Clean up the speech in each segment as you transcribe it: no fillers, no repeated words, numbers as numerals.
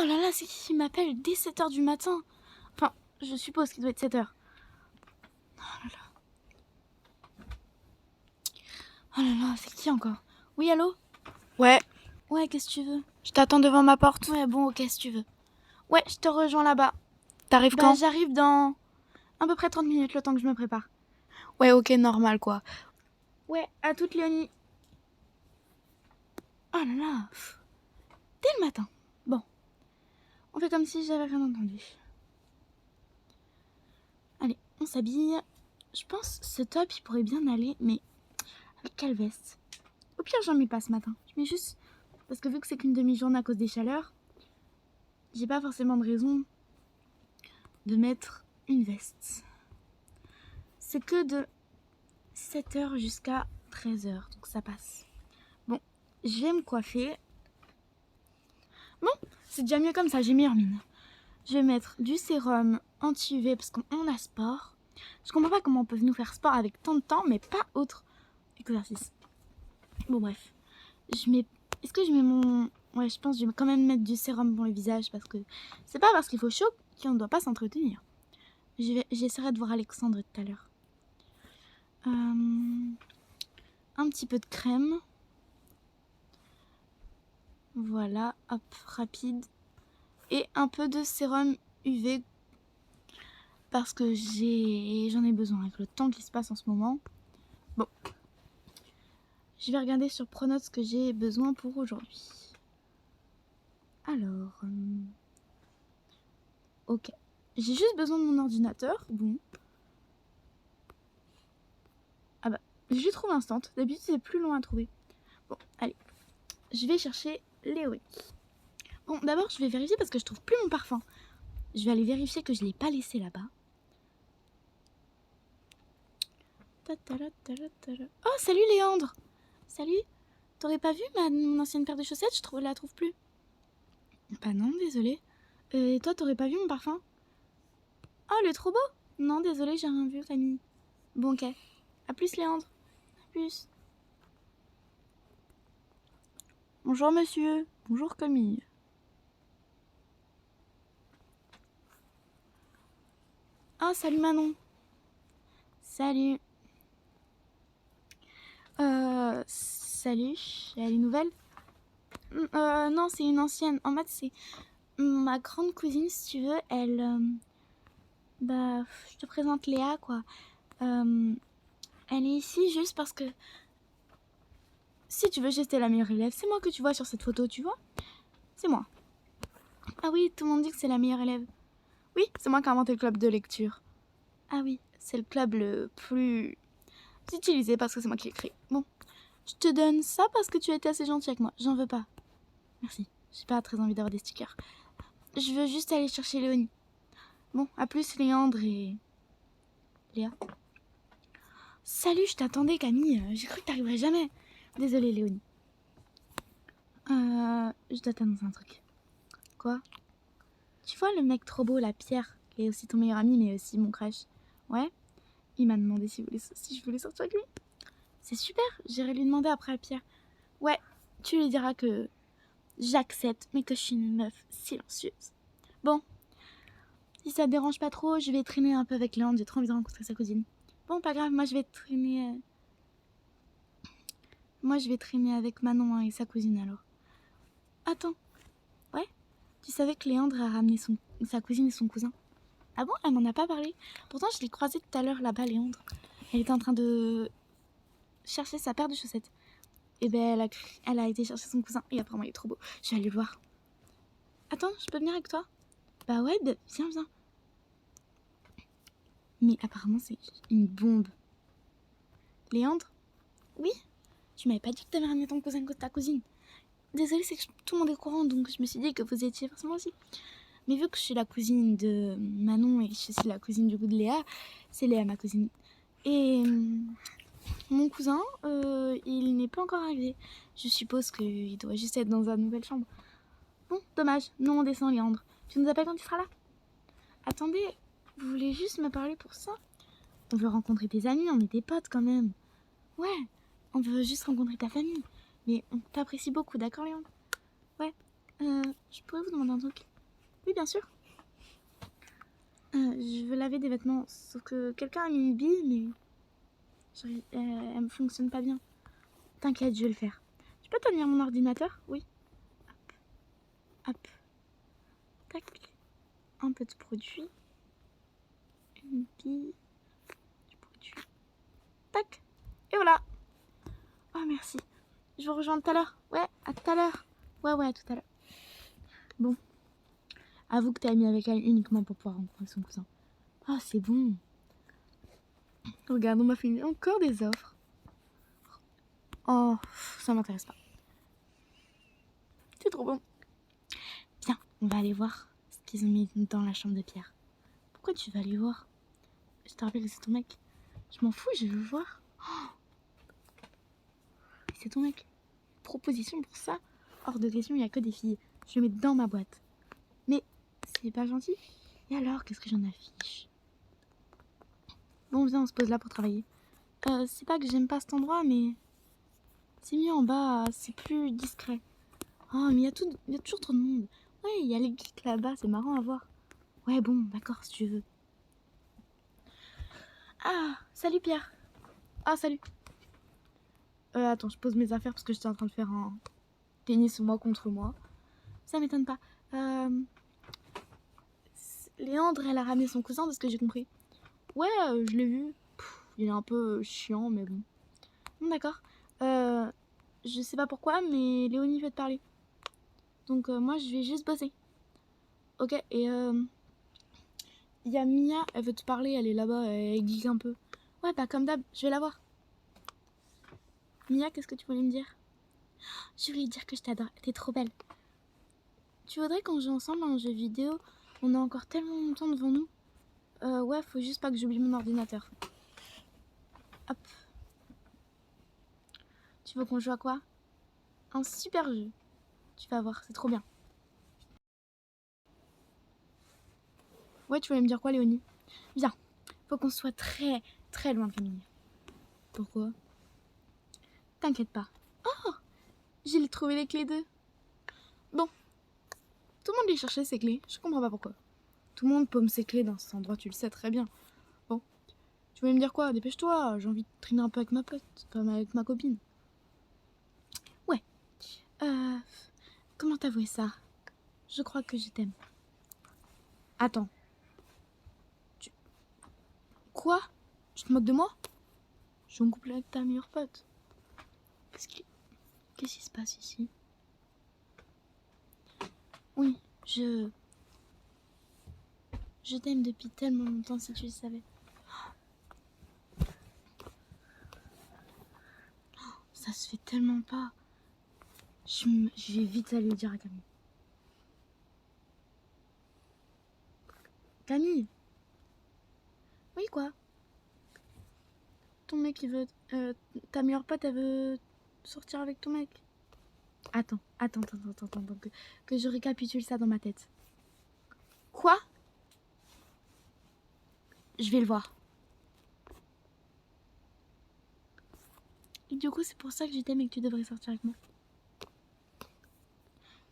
Oh là là, c'est qui m'appelle dès 7h du matin? Enfin, je suppose qu'il doit être 7h. Oh là là. Oh là là, c'est qui encore? Oui, allô? Ouais, Ouais, qu'est-ce que tu veux? je t'attends devant ma porte. Ouais, bon, ok, si tu veux. Ouais, je te rejoins là-bas. T'arrives Bah, quand? j'arrive dans à peu près 30 minutes, le temps que je me prépare. Ouais, ok, normal quoi. Ouais, à toute Léonie. Oh là là, dès le matin. Bon, on fait comme si j'avais rien entendu. Allez, on s'habille. Je pense ce top, il pourrait bien aller, mais avec quelle veste? Au pire, j'en mets pas ce matin. Je mets juste... Parce que vu que c'est qu'une demi-journée à cause des chaleurs, j'ai pas forcément de raison de mettre une veste. C'est que de 7h jusqu'à 13h, donc ça passe. Bon, je vais me coiffer. Bon, c'est déjà mieux comme ça, j'ai meilleure mine. Je vais mettre du sérum anti-UV parce qu'on a sport. Je comprends pas comment on peut nous faire sport avec tant de temps, mais pas autre exercice. Bon, bref. Je mets... Est-ce que je mets mon... Ouais, je pense que je vais quand même mettre du sérum pour le visage parce que c'est pas parce qu'il faut chaud qu'on ne doit pas s'entretenir. J'essaierai de voir Alexandre tout à l'heure. Un petit peu de crème. Voilà, hop, rapide. Et un peu de sérum UV parce que j'en ai besoin avec le temps qui se passe en ce moment. Bon, je vais regarder sur Pronote ce que j'ai besoin pour aujourd'hui. Alors, ok. J'ai juste besoin de mon ordinateur. Bon. Ah bah, je trouve instant. D'habitude, c'est plus long à trouver. Bon, allez. Je vais chercher Léonie. Bon, d'abord, je vais vérifier parce que je trouve plus mon parfum. Je vais aller vérifier que je ne l'ai pas laissé là-bas. Oh, salut Léandre! Salut! T'aurais pas vu mon ancienne paire de chaussettes? Je la trouve plus. Bah non, désolé. Et toi, t'aurais pas vu mon parfum? Oh, il est trop beau! Non, désolé, j'ai rien vu, Camille. Bon, ok. À plus, Léandre. À plus. Bonjour, monsieur. Bonjour, Camille. Ah, salut Manon. Salut. Salut. Elle est nouvelle? Non, c'est une ancienne. En fait, c'est ma grande cousine, si tu veux. Elle... bah, je te présente Léa, quoi. Elle est ici juste parce que... Si tu veux, j'étais la meilleure élève. C'est moi que tu vois sur cette photo, tu vois? C'est moi. Ah oui, tout le monde dit que c'est la meilleure élève. Oui, c'est moi qui ai inventé le club de lecture. Ah oui, c'est le club le plus utilisé parce que c'est moi qui l'ai créé. Bon, je te donne ça parce que tu as été assez gentil avec moi. J'en veux pas. Merci. J'ai pas très envie d'avoir des stickers. Je veux juste aller chercher Léonie. Bon, à plus Léandre et... Léa. Salut, je t'attendais Camille. J'ai cru que t'arriverais jamais. Désolée Léonie. Je dois t'annoncer un truc. Quoi? Tu vois le mec trop beau, la Pierre, qui est aussi ton meilleur ami mais aussi mon crush? Ouais? Il m'a demandé si je voulais sortir avec lui. C'est super, j'irai lui demander après à Pierre. Ouais, tu lui diras que j'accepte, mais que je suis une meuf silencieuse. Bon, si ça te dérange pas trop, je vais traîner un peu avec Léandre, j'ai trop envie de rencontrer sa cousine. Bon, pas grave, moi je vais traîner... Moi je vais traîner avec Manon et sa cousine alors. Attends, ouais? Tu savais que Léandre a ramené sa cousine et son cousin? Ah bon, elle m'en a pas parlé. Pourtant je l'ai croisée tout à l'heure là-bas, Léandre. Elle était en train de chercher sa paire de chaussettes. Et ben elle a été chercher son cousin et apparemment il est trop beau. Je vais aller le voir. Attends, je peux venir avec toi? Bah ouais, viens, viens. Mais apparemment c'est une bombe. Léandre? Oui? Tu m'avais pas dit que t'avais ramené ton cousin que ta cousine. Désolée, c'est que tout le monde est au courant, donc je me suis dit que vous étiez forcément aussi. Mais vu que je suis la cousine de Manon et je suis la cousine du coup de Léa, c'est Léa ma cousine. Et mon cousin, il n'est pas encore arrivé. Je suppose qu'il doit juste être dans sa nouvelle chambre. Bon, dommage, nous on descend Léandre. Tu nous appelles quand tu seras là? Attendez, vous voulez juste me parler pour ça? On veut rencontrer tes amis, on est des potes quand même. Ouais, on veut juste rencontrer ta famille. Mais on t'apprécie beaucoup, d'accord Léandre? Ouais, je pourrais vous demander un truc? Oui, bien sûr. Je veux laver des vêtements, sauf que quelqu'un a mis une bille, mais elle me fonctionne pas bien. T'inquiète, je vais le faire. Tu peux tenir mon ordinateur? Oui. Hop. Tac. Un peu de produit. Une bille. Du produit. Tac. Et voilà. Oh, merci. Je vous rejoins tout à l'heure. Ouais, à tout à l'heure. Ouais, à tout à l'heure. Bon. Avoue que t'es amie avec elle uniquement pour pouvoir rencontrer son cousin. Ah, c'est bon. Regarde, on m'a fait encore des offres. Oh, ça m'intéresse pas. C'est trop bon. Viens, on va aller voir ce qu'ils ont mis dans la chambre de Pierre. Pourquoi tu vas aller voir? Je te rappelle que c'est ton mec. Je m'en fous, je veux voir. Oh, c'est ton mec. Proposition pour ça? Hors de question, il n'y a que des filles. Je le mets dans ma boîte. Mais c'est pas gentil. Et alors, qu'est-ce que j'en affiche? Bon, viens, on se pose là pour travailler. C'est pas que j'aime pas cet endroit, mais c'est mieux en bas, c'est plus discret. Oh, mais il y a toujours trop de monde. Ouais, il y a les geeks là-bas, c'est marrant à voir. Ouais, bon, d'accord, si tu veux. Ah, salut Pierre. Ah, salut. Attends, je pose mes affaires parce que j'étais en train de faire un tennis moi contre moi. Ça m'étonne pas. Léandre, elle a ramené son cousin de ce que j'ai compris. Ouais, je l'ai vu. Il est un peu chiant, mais bon. Bon, d'accord. Je sais pas pourquoi, mais Léonie veut te parler. Donc moi, je vais juste bosser. Ok, et il y a Mia, elle veut te parler, elle est là-bas, elle geek un peu. Ouais, bah comme d'hab, je vais la voir. Mia, qu'est-ce que tu voulais me dire? Je voulais dire que je t'adore, t'es trop belle. Tu voudrais qu'on joue ensemble à un jeu vidéo? On a encore tellement longtemps devant nous. Ouais, faut juste pas que j'oublie mon ordinateur. Hop. Tu veux qu'on joue à quoi? Un super jeu. Tu vas voir, c'est trop bien. Ouais, tu voulais me dire quoi, Léonie? Viens, faut qu'on soit très, très loin de Camille. Pourquoi? T'inquiète pas. Oh, j'ai trouvé les clés d'eux. Bon, tout le monde les cherchait ces clés. Je comprends pas pourquoi. Tout le monde paume ses clés dans cet endroit, tu le sais très bien. Bon, tu voulais me dire quoi? Dépêche-toi, j'ai envie de traîner un peu avec ma pote, comme avec ma copine. Ouais. Comment t'avouer ça? Je crois que je t'aime. Attends. Quoi? Tu te moques de moi? Je suis en couple avec ta meilleure pote. Qu'est-ce qui se passe ici? Oui, je t'aime depuis tellement longtemps, si tu le savais. Ça se fait tellement pas. Je vais vite aller le dire à Camille. Camille? Oui, quoi? Ton mec, il veut... ta meilleure pote, elle veut sortir avec ton mec. Attends, que je récapitule ça dans ma tête. Quoi? Je vais le voir. Et du coup, c'est pour ça que je t'aime et que tu devrais sortir avec moi.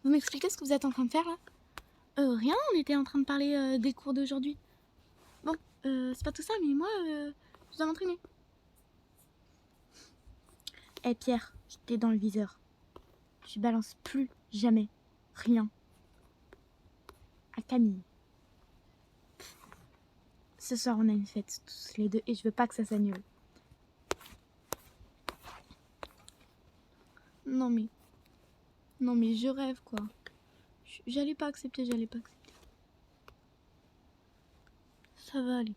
Vous m'expliquez ce que vous êtes en train de faire, là? Rien, on était en train de parler des cours d'aujourd'hui. Bon, c'est pas tout ça, mais moi, je dois m'entraîner. Eh Pierre, j'étais dans le viseur. Tu balances plus jamais rien à Camille. Ce soir, on a une fête tous les deux et je veux pas que ça s'annule. Non mais je rêve quoi. J'allais pas accepter. Ça va aller.